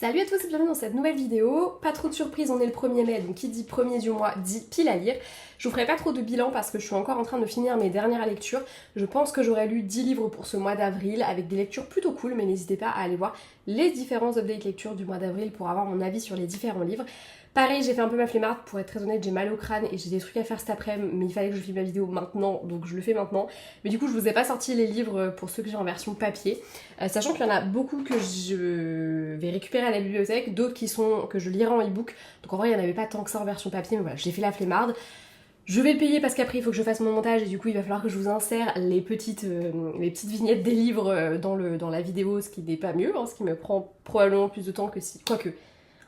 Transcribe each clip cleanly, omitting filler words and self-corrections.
Salut à tous et bienvenue dans cette nouvelle vidéo. Pas trop de surprise, on est le 1er mai, donc qui dit 1er du mois dit pile à lire. Je vous ferai pas trop de bilan parce que je suis encore en train de finir mes dernières lectures. Je pense que j'aurai lu 10 livres pour ce mois d'avril avec des lectures plutôt cool, mais n'hésitez pas à aller voir les différents updates lectures du mois d'avril pour avoir mon avis sur les différents livres. Pareil, j'ai fait un peu ma flemmarde, pour être très honnête, j'ai mal au crâne et j'ai des trucs à faire cet après-midi, mais il fallait que je filme la vidéo maintenant, donc je le fais maintenant. Mais du coup, je vous ai pas sorti les livres pour ceux que j'ai en version papier, sachant qu'il y en a beaucoup que je vais récupérer à la bibliothèque, d'autres que je lirai en e-book, donc en vrai, il n'y en avait pas tant que ça en version papier, mais voilà, j'ai fait la flemmarde. Je vais le payer parce qu'après il faut que je fasse mon montage et du coup il va falloir que je vous insère les petites vignettes des livres dans la vidéo, ce qui n'est pas mieux, hein, ce qui me prend probablement plus de temps que si... Quoique,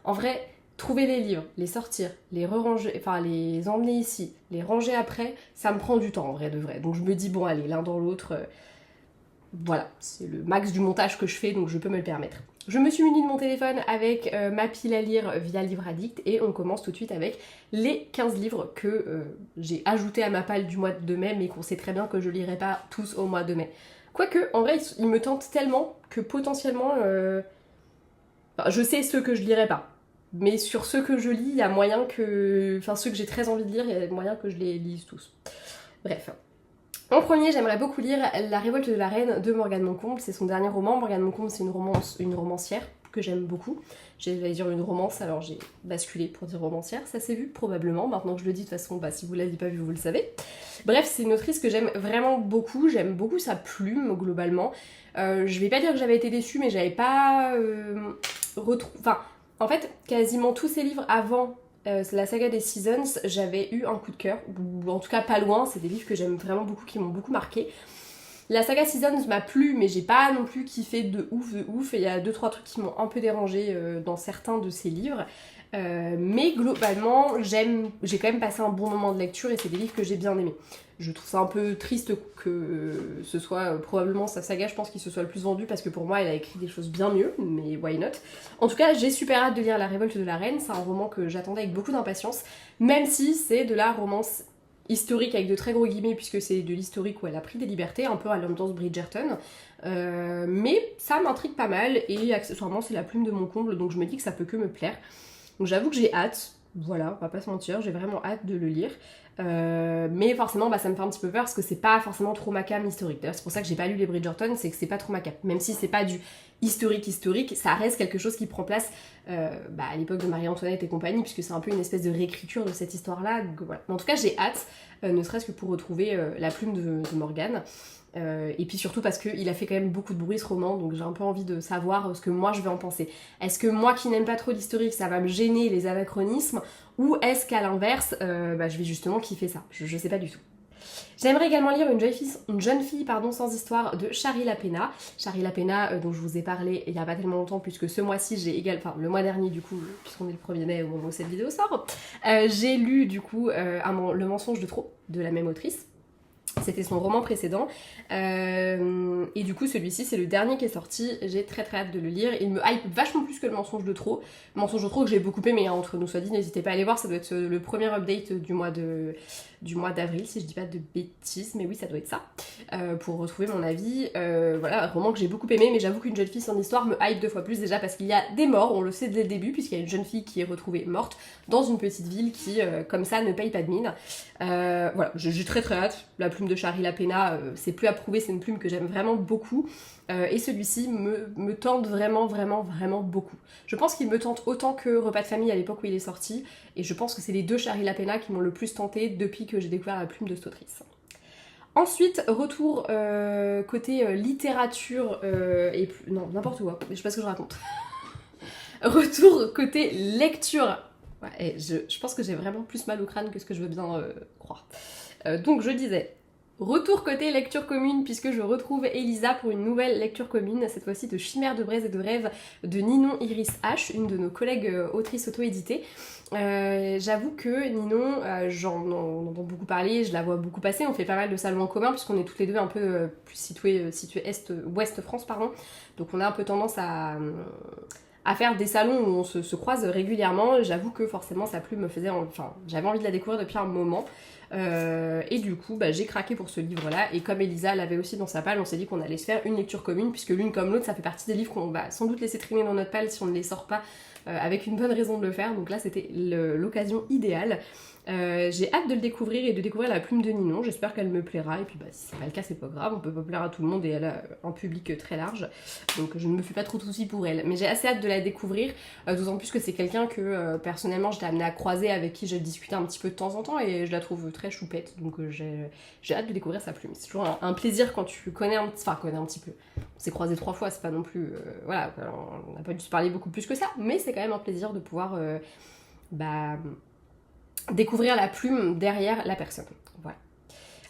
en vrai... Trouver les livres, les sortir, les re-ranger, enfin les emmener ici, les ranger après, ça me prend du temps en vrai de vrai. Donc je me dis bon allez, l'un dans l'autre, voilà, c'est le max du montage que je fais donc je peux me le permettre. Je me suis munie de mon téléphone avec ma pile à lire via Livre Addict et on commence tout de suite avec les 15 livres que j'ai ajoutés à ma palle du mois de mai mais qu'on sait très bien que je lirai pas tous au mois de mai. Quoique, en vrai, ils me tentent tellement que potentiellement, enfin, je sais ceux que je lirai pas. Mais sur ceux que je lis, il y a moyen que... Enfin, ceux que j'ai très envie de lire, il y a moyen que je les lise tous. Bref. En premier, j'aimerais beaucoup lire La Révolte de la Reine de Morgane Moncomble. C'est son dernier roman. Morgane Moncomble, c'est une romancière que j'aime beaucoup. J'allais dire une romance, alors j'ai basculé pour dire romancière. Ça s'est vu, probablement. Maintenant que je le dis, de toute façon, bah, si vous ne l'avez pas vu, vous le savez. Bref, c'est une autrice que j'aime vraiment beaucoup. J'aime beaucoup sa plume, globalement. Je vais pas dire que j'avais été déçue, mais j'avais pas... Enfin... En fait, quasiment tous ces livres avant la saga des Seasons, j'avais eu un coup de cœur, ou en tout cas pas loin, c'est des livres que j'aime vraiment beaucoup, qui m'ont beaucoup marqué. La saga Seasons m'a plu, mais j'ai pas non plus kiffé de ouf, et il y a 2-3 trucs qui m'ont un peu dérangé dans certains de ces livres. Mais globalement, j'ai quand même passé un bon moment de lecture et c'est des livres que j'ai bien aimés. Je trouve ça un peu triste que ce soit probablement sa saga, je pense qu'il se soit le plus vendu parce que pour moi elle a écrit des choses bien mieux, mais why not. En tout cas, j'ai super hâte de lire La Révolte de la Reine, c'est un roman que j'attendais avec beaucoup d'impatience, même si c'est de la romance historique avec de très gros guillemets puisque c'est de l'historique où elle a pris des libertés, un peu à l'ambiance Bridgerton, mais ça m'intrigue pas mal et accessoirement c'est la plume de Moncomble donc je me dis que ça peut que me plaire. Donc j'avoue que j'ai hâte, voilà, on va pas se mentir, j'ai vraiment hâte de le lire. Mais forcément bah, ça me fait un petit peu peur parce que c'est pas forcément trop ma came historique. D'ailleurs c'est pour ça que j'ai pas lu les Bridgerton, c'est que c'est pas trop ma came. Même si c'est pas du historique, ça reste quelque chose qui prend place à l'époque de Marie-Antoinette et compagnie, puisque c'est un peu une espèce de réécriture de cette histoire-là. Donc voilà. En tout cas j'ai hâte, ne serait-ce que pour retrouver la plume de Morgane. Et puis surtout parce qu'il a fait quand même beaucoup de bruit ce roman, donc j'ai un peu envie de savoir ce que moi je vais en penser. Est-ce que moi qui n'aime pas trop l'historique, ça va me gêner les anachronismes, ou est-ce qu'à l'inverse, je vais justement kiffer ça? Je sais pas du tout. J'aimerais également lire une jeune fille sans histoire de Shari Lapena. Shari Lapena, dont je vous ai parlé il y a pas tellement longtemps, puisque ce mois-ci, le mois dernier du coup, puisqu'on est le 1er mai au moment où cette vidéo sort, j'ai lu du coup Le mensonge de trop, de la même autrice. C'était son roman précédent et du coup celui-ci c'est le dernier qui est sorti, j'ai très hâte de le lire, il me hype vachement plus que Le mensonge de trop. Le mensonge de trop que j'ai beaucoup aimé, hein, entre nous soit dit, n'hésitez pas à aller voir, ça doit être le premier update du mois d'avril si je dis pas de bêtises, mais oui ça doit être ça, pour retrouver mon avis. Voilà, un roman que j'ai beaucoup aimé, mais j'avoue qu'une jeune fille sans histoire me hype 2 fois plus, déjà parce qu'il y a des morts, on le sait dès le début, puisqu'il y a une jeune fille qui est retrouvée morte dans une petite ville qui comme ça ne paye pas de mine. Voilà, j'ai très hâte. La plume de Shari Lapena, c'est plus à prouver, c'est une plume que j'aime vraiment beaucoup. Et celui-ci me tente vraiment beaucoup. Je pense qu'il me tente autant que Repas de famille à l'époque où il est sorti. Et je pense que c'est les 2 Shari Lapena qui m'ont le plus tenté depuis que j'ai découvert la plume de cette autrice. Ensuite, retour côté littérature et... Non, n'importe quoi, je sais pas ce que je raconte. Retour côté lecture. Ouais, je pense que j'ai vraiment plus mal au crâne que ce que je veux bien croire. Donc je disais, retour côté lecture commune, puisque je retrouve Elisa pour une nouvelle lecture commune, cette fois-ci de Chimères de braise et de rêve de Ninon Iris H, une de nos collègues autrices auto-éditées. J'avoue que Ninon, j'en entends beaucoup parler, je la vois beaucoup passer, on fait pas mal de salons en commun, puisqu'on est toutes les deux un peu plus situées Ouest France, pardon, donc on a un peu tendance à faire des salons où on se croise régulièrement. J'avoue que forcément sa plume me faisait... Enfin, j'avais envie de la découvrir depuis un moment. Et du coup, bah, j'ai craqué pour ce livre-là. Et comme Elisa l'avait aussi dans sa palle, on s'est dit qu'on allait se faire une lecture commune, puisque l'une comme l'autre, ça fait partie des livres qu'on va sans doute laisser traîner dans notre palle si on ne les sort pas avec une bonne raison de le faire. Donc là, c'était l'occasion idéale. J'ai hâte de le découvrir et de découvrir La Plume de Ninon. J'espère qu'elle me plaira. Et puis bah, si c'est pas le cas, c'est pas grave. On peut pas plaire à tout le monde et elle a un public très large. Donc je ne me fais pas trop de soucis pour elle. Mais j'ai assez hâte de la découvrir. D'autant plus que c'est quelqu'un que personnellement je t'ai amené à croiser, avec qui j'ai discuté un petit peu de temps en temps. Et je la trouve très choupette. Donc j'ai hâte de découvrir sa plume. C'est toujours un plaisir quand tu connais un petit peu. On s'est croisé 3 fois, c'est pas non plus... voilà, on n'a pas dû se parler beaucoup plus que ça. Mais c'est quand même un plaisir de pouvoir... découvrir la plume derrière la personne. Voilà.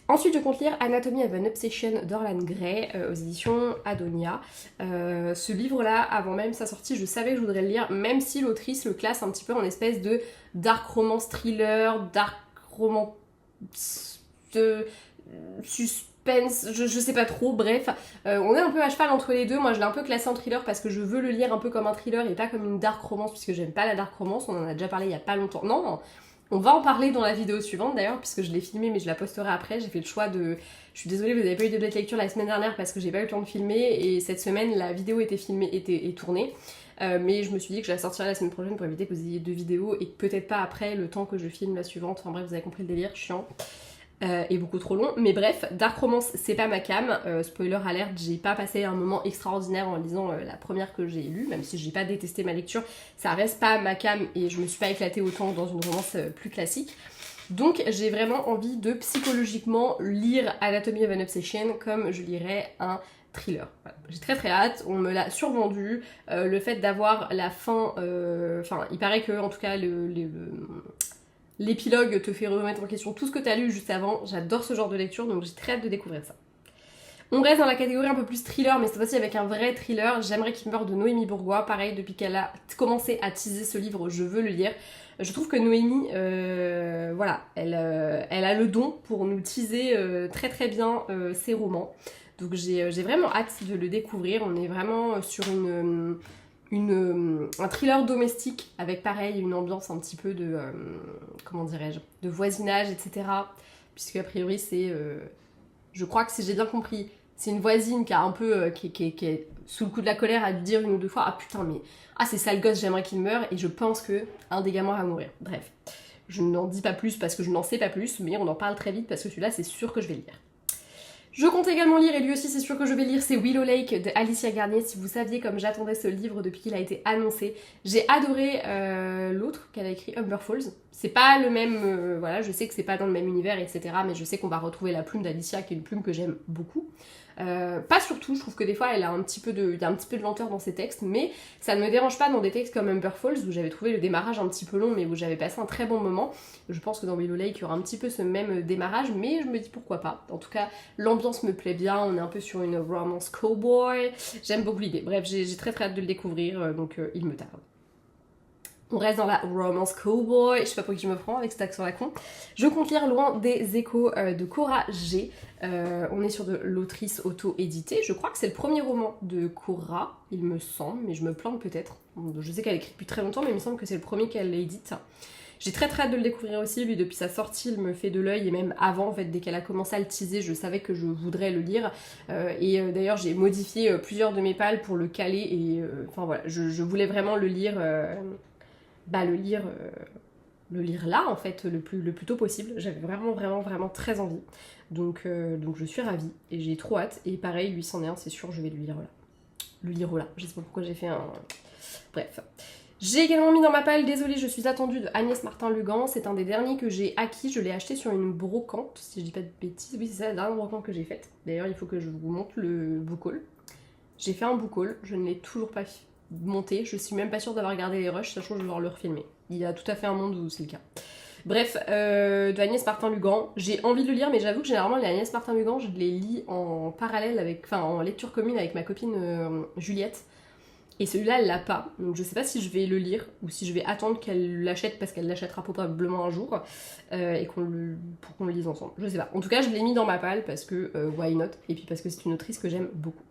Ensuite, je compte lire Anatomy of an Obsession d'Orlan Gray aux éditions Adonia. Ce livre-là, avant même sa sortie, je savais que je voudrais le lire, même si l'autrice le classe un petit peu en espèce de dark romance thriller, dark romance de suspense, je sais pas trop, bref. On est un peu à cheval entre les deux. Moi, je l'ai un peu classé en thriller parce que je veux le lire un peu comme un thriller et pas comme une dark romance, puisque j'aime pas la dark romance. On en a déjà parlé il y a pas longtemps. Non, on va en parler dans la vidéo suivante d'ailleurs, puisque je l'ai filmée mais je la posterai après. J'ai fait le choix de... Je suis désolée, vous n'avez pas eu de Blade lecture la semaine dernière parce que j'ai pas eu le temps de filmer, et cette semaine la vidéo était filmée, était tournée. Mais je me suis dit que je la sortirai la semaine prochaine pour éviter que vous ayez 2 vidéos et peut-être pas après le temps que je filme la suivante. Enfin bref, vous avez compris le délire, chiant. Et beaucoup trop long, mais bref, dark romance c'est pas ma cam, spoiler alert, j'ai pas passé un moment extraordinaire en lisant la première que j'ai lue, même si j'ai pas détesté ma lecture, ça reste pas ma cam et je me suis pas éclatée autant dans une romance plus classique. Donc j'ai vraiment envie de psychologiquement lire Anatomy of an Obsession comme je lirais un thriller. Voilà. J'ai très hâte, on me l'a survendu, le fait d'avoir la fin, enfin il paraît que en tout cas l'épilogue te fait remettre en question tout ce que t'as lu juste avant. J'adore ce genre de lecture, donc j'ai très hâte de découvrir ça. On reste dans la catégorie un peu plus thriller, mais cette fois-ci avec un vrai thriller. J'aimerais qu'il meure de Noémie Bourgois. Pareil, depuis qu'elle a commencé à teaser ce livre, je veux le lire. Je trouve que Noémie, voilà, elle a le don pour nous teaser très bien ses romans. Donc j'ai vraiment hâte de le découvrir. On est vraiment sur un thriller domestique avec pareil une ambiance un petit peu de comment dirais-je, de voisinage, etc. Puisque a priori c'est je crois que si j'ai bien compris, c'est une voisine qui a un peu qui est sous le coup de la colère à lui dire 1 ou 2 fois ah putain mais c'est ça le gosse, j'aimerais qu'il meure, et je pense que un des gamins va mourir. Bref, je n'en dis pas plus parce que je n'en sais pas plus, mais on en parle très vite parce que celui-là c'est sûr que je vais le lire. Je compte également lire, et lui aussi c'est sûr que je vais lire, c'est Willow Lake de Alicia Garnier. Si vous saviez comme j'attendais ce livre depuis qu'il a été annoncé. J'ai adoré l'autre qu'elle a écrit, Humber Falls. C'est pas le même, voilà, je sais que c'est pas dans le même univers, etc. Mais je sais qu'on va retrouver la plume d'Alicia, qui est une plume que j'aime beaucoup. Pas surtout, je trouve que des fois il y a un petit peu de lenteur dans ses textes, mais ça ne me dérange pas dans des textes comme Humber Falls où j'avais trouvé le démarrage un petit peu long mais où j'avais passé un très bon moment. Je pense que dans Willow Lake il y aura un petit peu ce même démarrage, mais je me dis pourquoi pas. En tout cas l'ambiance me plaît bien, on est un peu sur une romance cowboy, j'aime beaucoup l'idée. Bref, j'ai très hâte de le découvrir, donc il me tarde. On reste dans la romance cowboy, je sais pas pour qui je me prends avec cet accent à la con. Je compte lire Loin des échos de Cora G. On est sur de l'autrice auto-éditée. Je crois que c'est le premier roman de Cora, il me semble, mais je me plante peut-être. Je sais qu'elle écrit depuis très longtemps, mais il me semble que c'est le premier qu'elle édite. J'ai très hâte de le découvrir aussi, lui depuis sa sortie il me fait de l'œil, et même avant en fait, dès qu'elle a commencé à le teaser, je savais que je voudrais le lire. D'ailleurs j'ai modifié plusieurs de mes palles pour le caler, et enfin voilà, je voulais vraiment le lire... le lire là en fait le plus tôt possible. J'avais vraiment très envie, donc je suis ravie et j'ai trop hâte. Et pareil, lui c'en est un, c'est sûr, je vais le lire là. Je sais pas pourquoi j'ai fait un... Bref. J'ai également mis dans ma palle Désolée je suis attendue de Agnès Martin-Lugan. C'est un des derniers que j'ai acquis, je l'ai acheté sur une brocante, si je dis pas de bêtises. Oui c'est ça, la dernière brocante que j'ai faite. D'ailleurs il faut que je vous montre le book haul. J'ai fait un book haul, je ne l'ai toujours pas monté, je suis même pas sûre d'avoir regardé les rushs, sachant que je vais devoir le refilmer. Il y a tout à fait un monde où c'est le cas. Bref, de Agnès Martin-Lugan, j'ai envie de le lire, mais j'avoue que généralement les Agnès Martin-Lugan, je les lis en parallèle en lecture commune avec ma copine Juliette. Et celui-là, elle l'a pas, donc je sais pas si je vais le lire ou si je vais attendre qu'elle l'achète parce qu'elle l'achètera probablement un jour et pour qu'on le lise ensemble. Je sais pas. En tout cas, je l'ai mis dans ma palle parce que why not, et puis parce que c'est une autrice que j'aime beaucoup.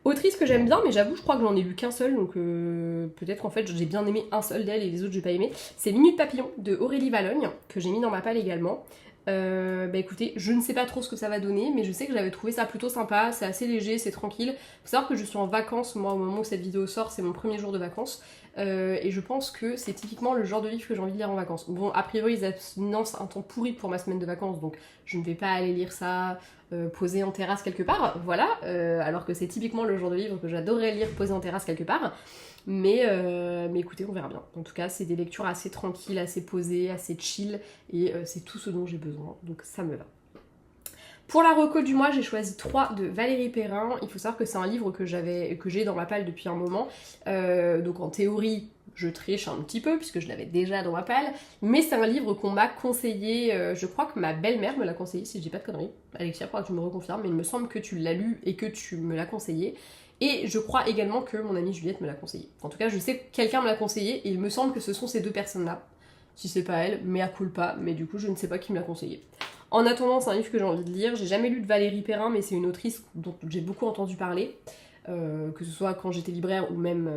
Autrice que j'aime bien, mais j'avoue, je crois que j'en ai lu qu'un seul, donc peut-être qu'en fait j'ai bien aimé un seul d'elle et les autres j'ai pas aimé. C'est Minute Papillon de Aurélie Valognes, que j'ai mis dans ma palle également. Bah écoutez, je ne sais pas trop ce que ça va donner, mais je sais que j'avais trouvé ça plutôt sympa, c'est assez léger, c'est tranquille. Faut savoir que je suis en vacances, moi au moment où cette vidéo sort, c'est mon premier jour de vacances, et je pense que c'est typiquement le genre de livre que j'ai envie de lire en vacances. Bon, a priori ils annoncent un temps pourri pour ma semaine de vacances, donc je ne vais pas aller lire ça posé en terrasse quelque part, voilà, alors que c'est typiquement le genre de livre que j'adorerais lire posé en terrasse quelque part. Mais écoutez, on verra bien. En tout cas, c'est des lectures assez tranquilles, assez posées, assez chill, et c'est tout ce dont j'ai besoin, donc ça me va. Pour la reco du mois, j'ai choisi 3 de Valérie Perrin. Il faut savoir que c'est un livre que j'ai dans ma palle depuis un moment. Donc en théorie, je triche un petit peu puisque je l'avais déjà dans ma palle. Mais c'est un livre qu'on m'a conseillé, je crois que ma belle-mère me l'a conseillé, si je dis pas de conneries. Alexia, faudra que tu me reconfirmes, mais il me semble que tu l'as lu et que tu me l'as conseillé. Et je crois également que mon amie Juliette me l'a conseillé. En tout cas, je sais que quelqu'un me l'a conseillé et il me semble que ce sont ces 2 personnes-là. Si c'est pas elle, mea culpa, mais du coup, je ne sais pas qui me l'a conseillé. En attendant, c'est un livre que j'ai envie de lire. J'ai jamais lu de Valérie Perrin, mais c'est une autrice dont j'ai beaucoup entendu parler, que ce soit quand j'étais libraire ou même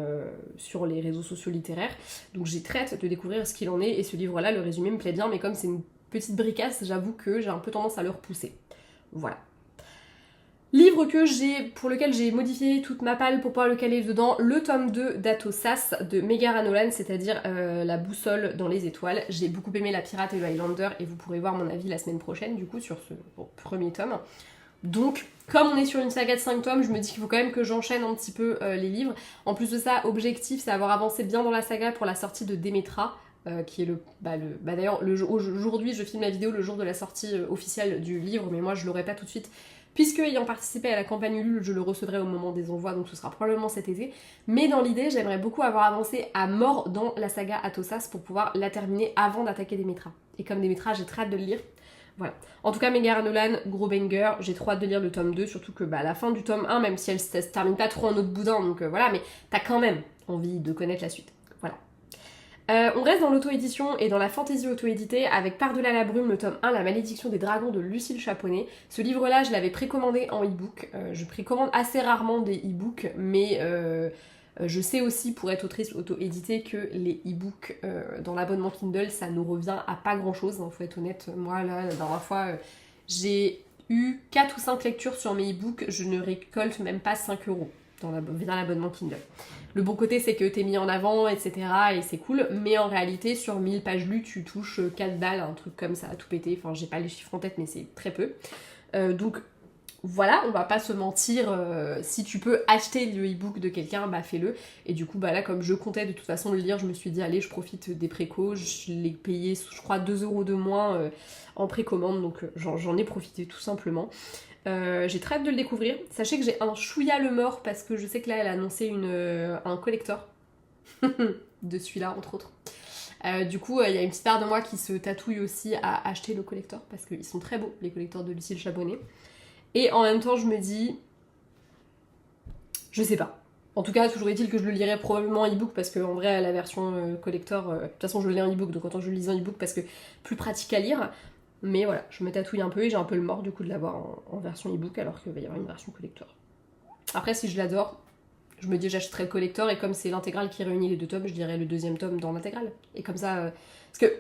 sur les réseaux sociaux littéraires. Donc j'ai très hâte de découvrir ce qu'il en est, et ce livre-là, le résumé me plaît bien, mais comme c'est une petite bricasse, j'avoue que j'ai un peu tendance à le repousser. Voilà. Livre pour lequel j'ai modifié toute ma palle pour pouvoir le caler dedans, le tome 2 d'Athosas de Megara Nolan, c'est-à-dire La boussole dans les étoiles. J'ai beaucoup aimé La Pirate et le Highlander, et vous pourrez voir mon avis la semaine prochaine du coup sur ce premier tome. Donc, comme on est sur une saga de 5 tomes, je me dis qu'il faut quand même que j'enchaîne un petit peu les livres. En plus de ça, objectif, c'est avoir avancé bien dans la saga pour la sortie de Demetra, qui est d'ailleurs, aujourd'hui, je filme la vidéo le jour de la sortie officielle du livre, mais moi je l'aurai pas tout de suite, puisque ayant participé à la campagne Ulule, je le recevrai au moment des envois, donc ce sera probablement cet été. Mais dans l'idée, j'aimerais beaucoup avoir avancé à mort dans la saga Athosas pour pouvoir la terminer avant d'attaquer Demetra. Et comme Demetra, j'ai très hâte de le lire. Voilà. En tout cas, Megara Nolan, gros banger, j'ai trop hâte de lire le tome 2, surtout que à la fin du tome 1, même si elle se termine pas trop en autre boudin, donc voilà, mais t'as quand même envie de connaître la suite. Voilà. On reste dans l'auto-édition et dans la fantaisie auto-éditée avec Par-delà la brume, le tome 1, La malédiction des dragons de Lucille Chaponnet. Ce livre-là, je l'avais précommandé en e-book. Je précommande assez rarement des e-books, mais je sais aussi, pour être autrice auto-éditée, que les e-books dans l'abonnement Kindle, ça nous revient à pas grand-chose, hein, faut être honnête. Moi, là, la dernière fois, j'ai eu 4 ou 5 lectures sur mes e-books, je ne récolte même pas 5 € dans l'abonnement Kindle. Le bon côté, c'est que t'es mis en avant, etc. et c'est cool, mais en réalité, sur 1000 pages lues, tu touches 4 balles, un truc comme ça, à tout péter. Enfin, j'ai pas les chiffres en tête, mais c'est très peu. Donc, voilà, on va pas se mentir, si tu peux acheter le e-book de quelqu'un, bah fais-le. Et du coup, bah là, comme je comptais de toute façon le lire, je me suis dit, allez, je profite des précos. Je l'ai payé, je crois, 2 € de moins en précommande, donc j'en ai profité tout simplement. J'ai très hâte de le découvrir. Sachez que j'ai un chouïa le mort parce que je sais que là elle a annoncé un collector de celui-là entre autres. Du coup il y a une petite part de moi qui se tatouille aussi à acheter le collector parce qu'ils sont très beaux les collectors de Lucille Chaponnet. Et en même temps je me dis, je sais pas. En tout cas toujours est-il que je le lirai probablement en e-book parce que en vrai la version collector, de toute façon je le lis en e-book donc autant je le lis en e-book parce que plus pratique à lire. Mais voilà, je me tatouille un peu et j'ai un peu le mort du coup de l'avoir en version e-book alors qu'il va y avoir une version collector. Après, si je l'adore, je me dis j'achèterai le collector et comme c'est l'intégrale qui réunit les 2 tomes, je dirais le 2e tome dans l'intégrale. Et comme ça, parce que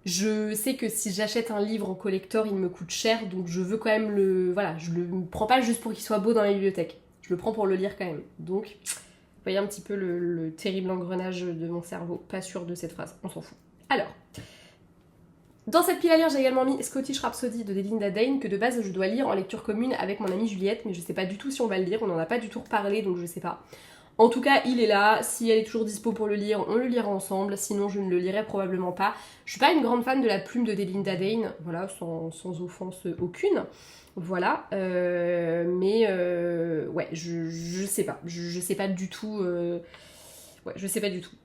je sais que si j'achète un livre en collector, il me coûte cher, donc je veux quand même voilà, je le prends pas juste pour qu'il soit beau dans la bibliothèque. Je le prends pour le lire quand même. Donc, vous voyez un petit peu le terrible engrenage de mon cerveau. Pas sûr de cette phrase, on s'en fout. Alors... Dans cette pile à lire, j'ai également mis Scottish Rhapsody de Delinda Dane, que de base je dois lire en lecture commune avec mon amie Juliette, mais je sais pas du tout si on va le lire, on en a pas du tout reparlé, donc je sais pas. En tout cas, il est là, si elle est toujours dispo pour le lire, on le lira ensemble, sinon je ne le lirai probablement pas. Je suis pas une grande fan de la plume de Delinda Dane, voilà, sans offense aucune. Voilà, ouais, je sais pas, je sais pas du tout, ouais, je sais pas du tout.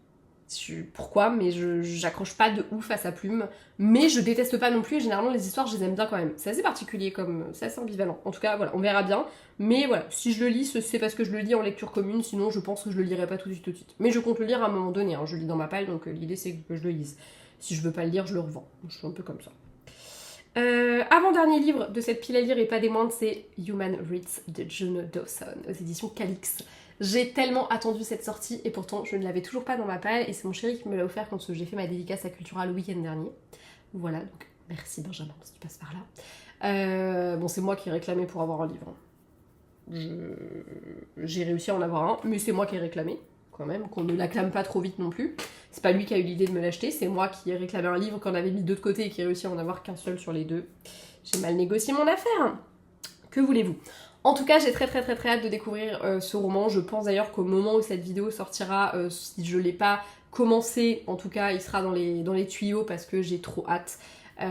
Pourquoi, mais j'accroche pas de ouf à sa plume, mais je déteste pas non plus et généralement les histoires je les aime bien quand même. C'est assez particulier, c'est assez ambivalent. En tout cas voilà, on verra bien, mais voilà, si je le lis c'est parce que je le lis en lecture commune, sinon je pense que je le lirai pas tout de suite. Mais je compte le lire à un moment donné, hein. Je le lis dans ma palle donc l'idée c'est que je le lise. Si je veux pas le lire je le revends, je suis un peu comme ça. Avant-dernier livre de cette pile à lire et pas des moindres, c'est Human Rights de Juno Dawson aux éditions Calix. J'ai tellement attendu cette sortie et pourtant je ne l'avais toujours pas dans ma palle et c'est mon chéri qui me l'a offert quand j'ai fait ma dédicace à Cultura le week-end dernier. Voilà, donc Merci Benjamin, si tu passes par là. Bon, c'est moi qui ai réclamé pour avoir un livre. J'ai réussi à en avoir un, mais c'est moi qui ai réclamé, quand même, qu'on ne l'acclame pas trop vite non plus. C'est pas lui qui a eu l'idée de me l'acheter, c'est moi qui ai réclamé un livre qu'on avait mis deux de côté et qui ai réussi à en avoir qu'un seul sur les deux. J'ai mal négocié mon affaire. Que voulez-vous? En tout cas, j'ai très hâte de découvrir ce roman. Je pense d'ailleurs qu'au moment où cette vidéo sortira, si je l'ai pas commencé, en tout cas, il sera dans les tuyaux parce que j'ai trop hâte.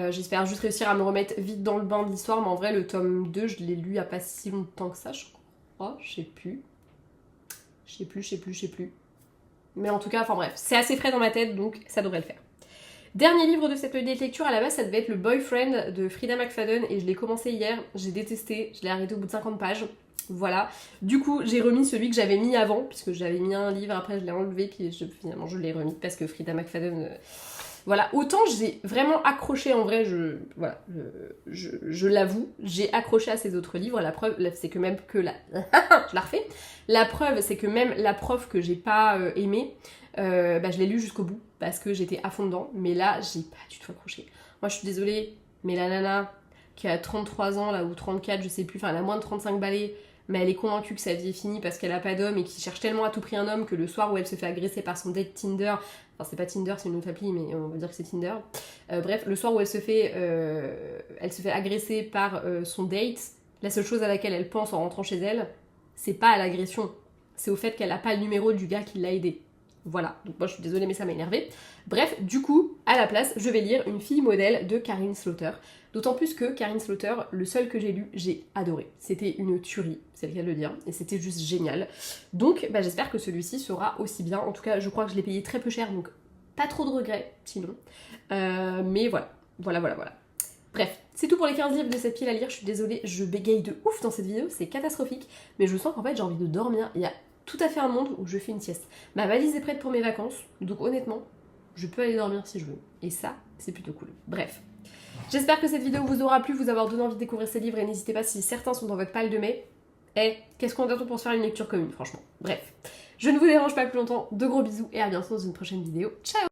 J'espère juste réussir à me remettre vite dans le bain de l'histoire, mais en vrai, le tome 2, je l'ai lu il y a pas si longtemps que ça, je crois. Je sais plus. Mais en tout cas, enfin bref, c'est assez frais dans ma tête, donc ça devrait le faire. Dernier livre de cette lecture, à la base ça devait être Le Boyfriend de Frida McFadden et je l'ai commencé hier, j'ai détesté, je l'ai arrêté au bout de 50 pages, voilà. Du coup j'ai remis celui que j'avais mis avant, puisque j'avais mis un livre, après je l'ai enlevé, puis finalement je l'ai remis parce que Frida McFadden... Voilà, autant j'ai vraiment accroché en vrai, je l'avoue, j'ai accroché à ces autres livres, la preuve c'est que même que la... je la refais. La preuve c'est que même La Prof que j'ai pas aimé, je l'ai lu jusqu'au bout parce que j'étais à fond dedans, mais là j'ai pas du tout accroché. Moi je suis désolée, mais la nana qui a 33 ans là ou 34, je sais plus, enfin elle a moins de 35 balais, mais elle est convaincue que sa vie est finie parce qu'elle a pas d'homme et qui cherche tellement à tout prix un homme que le soir où elle se fait agresser par son date Tinder, enfin c'est pas Tinder, c'est une autre appli, mais on va dire que c'est Tinder. Bref, le soir où elle se fait agresser par son date, la seule chose à laquelle elle pense en rentrant chez elle, c'est pas à l'agression, c'est au fait qu'elle a pas le numéro du gars qui l'a aidée. Voilà, donc moi je suis désolée mais ça m'a énervée. Bref, du coup, à la place, je vais lire Une fille modèle de Karin Slaughter. D'autant plus que Karin Slaughter, le seul que j'ai lu, j'ai adoré. C'était une tuerie, c'est le cas de le dire, et c'était juste génial. Donc j'espère que celui-ci sera aussi bien. En tout cas, je crois que je l'ai payé très peu cher, donc pas trop de regrets, sinon. Mais voilà. Bref, c'est tout pour les 15 livres de cette pile à lire. Je suis désolée, je bégaye de ouf dans cette vidéo, c'est catastrophique. Mais je sens qu'en fait j'ai envie de dormir. Il y a tout à fait un monde où je fais une sieste. Ma valise est prête pour mes vacances, donc honnêtement, je peux aller dormir si je veux. Et ça, c'est plutôt cool. Bref. J'espère que cette vidéo vous aura plu, vous avoir donné envie de découvrir ces livres, et n'hésitez pas si certains sont dans votre palle de mai. Qu'est-ce qu'on attend pour se faire une lecture commune, franchement. Bref. Je ne vous dérange pas plus longtemps, de gros bisous et à bientôt dans une prochaine vidéo. Ciao!